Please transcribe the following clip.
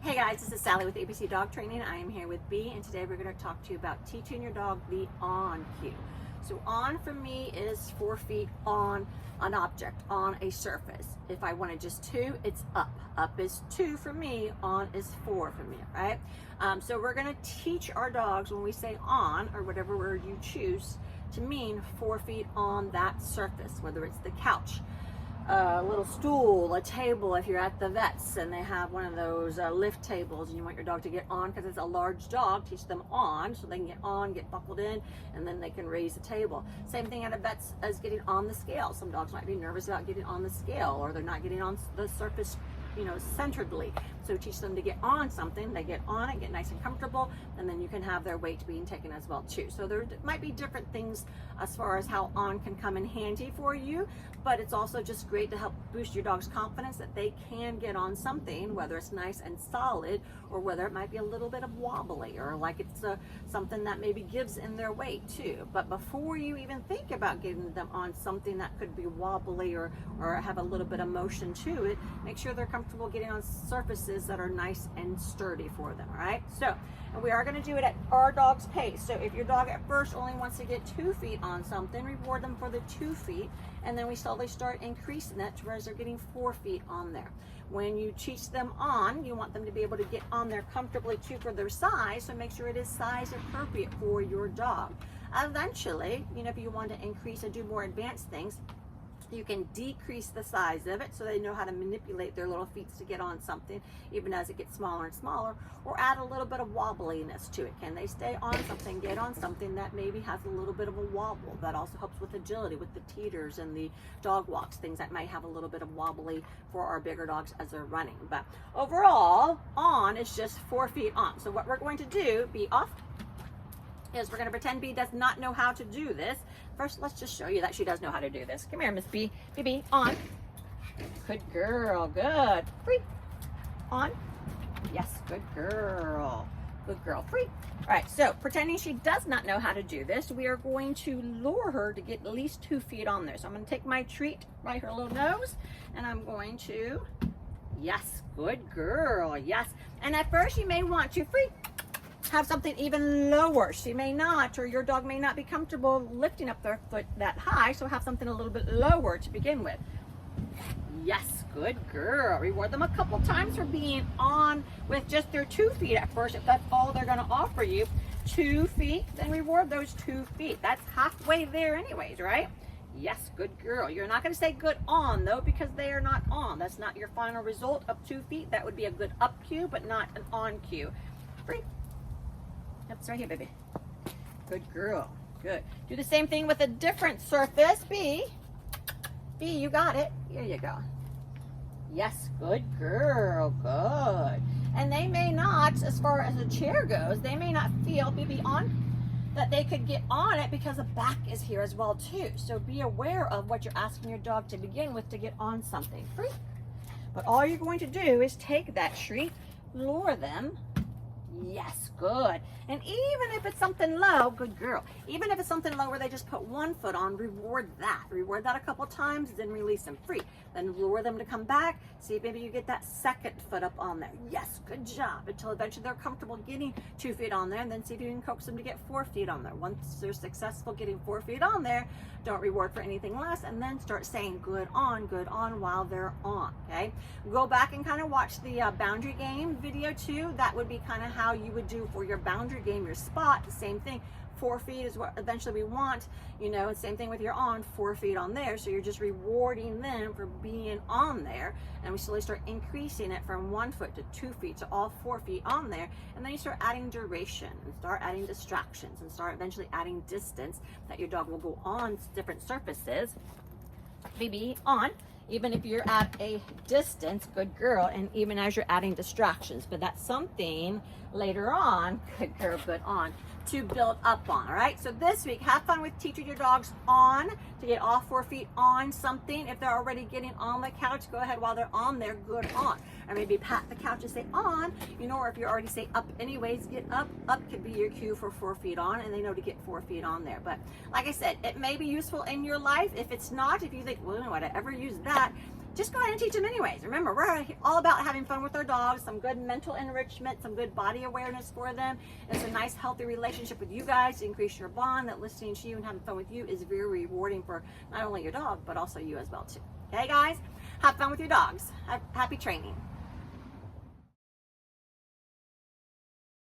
Hey guys, this is Sally with ABC Dog Training. I am here with B, and today we're going to talk to you about teaching your dog the on cue. So on for me is 4 feet on an object, on a surface. If I wanted just 2, it's up. Up is 2 for me, on is 4 for me, right? So we're going to teach our dogs when we say on, or whatever word you choose, to mean 4 feet on that surface, whether it's the couch, a little stool, a table if you're at the vet's and they have one of those lift tables and you want your dog to get on because it's a large dog, teach them on so they can get on, get buckled in, and then they can raise the table. Same thing at a vet's as getting on the scale. Some dogs might be nervous about getting on the scale, or they're not getting on the surface, centeredly. So teach them to get on something, they get on it, get nice and comfortable, and then you can have their weight being taken as well too. So there might be different things as far as how on can come in handy for you, but it's also just great to help boost your dog's confidence that they can get on something, whether it's nice and solid or whether it might be a little bit of wobbly, or like it's something that maybe gives in their weight too. But before you even think about getting them on something that could be wobbly or have a little bit of motion to it, make sure they're comfortable getting on surfaces that are nice and sturdy for them. All right, so and we are going to do it at our dog's pace. So if your dog at first only wants to get 2 feet on something, reward them for the 2 feet, and then we slowly start increasing that to where they're getting 4 feet on there. When you teach them on, you want them to be able to get on there comfortably too for their size, so make sure it is size appropriate for your dog. Eventually, if you want to increase and do more advanced things, you can decrease the size of it so they know how to manipulate their little feet to get on something even as it gets smaller and smaller, or add a little bit of wobbliness to it. Can they stay on something, get on something that maybe has a little bit of a wobble? That also helps with agility, with the teeters and the dog walks, things that might have a little bit of wobbly for our bigger dogs as they're running. But overall, on is just 4 feet on. So what we're going to do, be off, is we're going to pretend B does not know how to do this. First, let's just show you that she does know how to do this. Come here, Miss B. B, on. Good girl. Good. Free. On. Yes, good girl. Good girl. Free. All right, so pretending she does not know how to do this, we are going to lure her to get at least 2 feet on there. So I'm going to take my treat by her little nose, and I'm going to, yes, good girl. Yes. And at first, you may want to free. Have something even lower. She may not, or your dog may not be comfortable lifting up their foot that high, so have something a little bit lower to begin with. Yes, good girl. Reward them a couple times for being on with just their 2 feet at first. If that's all they're going to offer you, 2 feet, then reward those 2 feet. That's halfway there anyways, right? Yes, good girl. You're not going to say good on though, because they are not on. That's not your final result of 2 feet. That would be a good up cue, but not an on cue. Free. That's right here, baby. Good girl. Good. Do the same thing with a different surface. B, you got it. Here you go. Yes, good girl. Good. And they may not, as far as the chair goes, they may not feel, BB, on, that they could get on it because the back is here as well too. So be aware of what you're asking your dog to begin with to get on something. Free. But all you're going to do is take that treat, lure them. Yes, good. And even if it's something low, good girl. Even if it's something low where they just put 1 foot on, reward that. Reward that a couple times, then release them free. Then lure them to come back. See if maybe you get that 2nd foot up on there. Yes, good job. Until eventually they're comfortable getting 2 feet on there, and then see if you can coax them to get 4 feet on there. Once they're successful getting 4 feet on there, don't reward for anything less, and then start saying good on while they're on, okay? Go back and kind of watch the boundary game video too. That would be kind of how you would do for your boundary game, your spot. The same thing. 4 feet is what eventually we want, and same thing with your on, 4 feet on there. So you're just rewarding them for being on there, and we slowly start increasing it from 1 foot to 2 feet to all 4 feet on there. And then you start adding duration and start adding distractions and start eventually adding distance that your dog will go on different surfaces. Maybe on, even if you're at a distance, good girl, and even as you're adding distractions. But that's something later on, good girl, good on, to build up on. All right, so this week, have fun with teaching your dogs on to get all 4 feet on something. If they're already getting on the couch, go ahead while they're on there, good on. Or maybe pat the couch and say on, or if you already say up anyways, get up. Up could be your cue for 4 feet on, and they know to get 4 feet on there. But like I said, it may be useful in your life. If it's not, if you think, well, would I ever use that? just go ahead and teach them anyways. Remember, we're all about having fun with our dogs, some good mental enrichment, some good body awareness for them. It's a nice, healthy relationship with you guys to increase your bond. That listening to you and having fun with you is very rewarding for not only your dog, but also you as well too. Okay, guys? Have fun with your dogs. Happy training.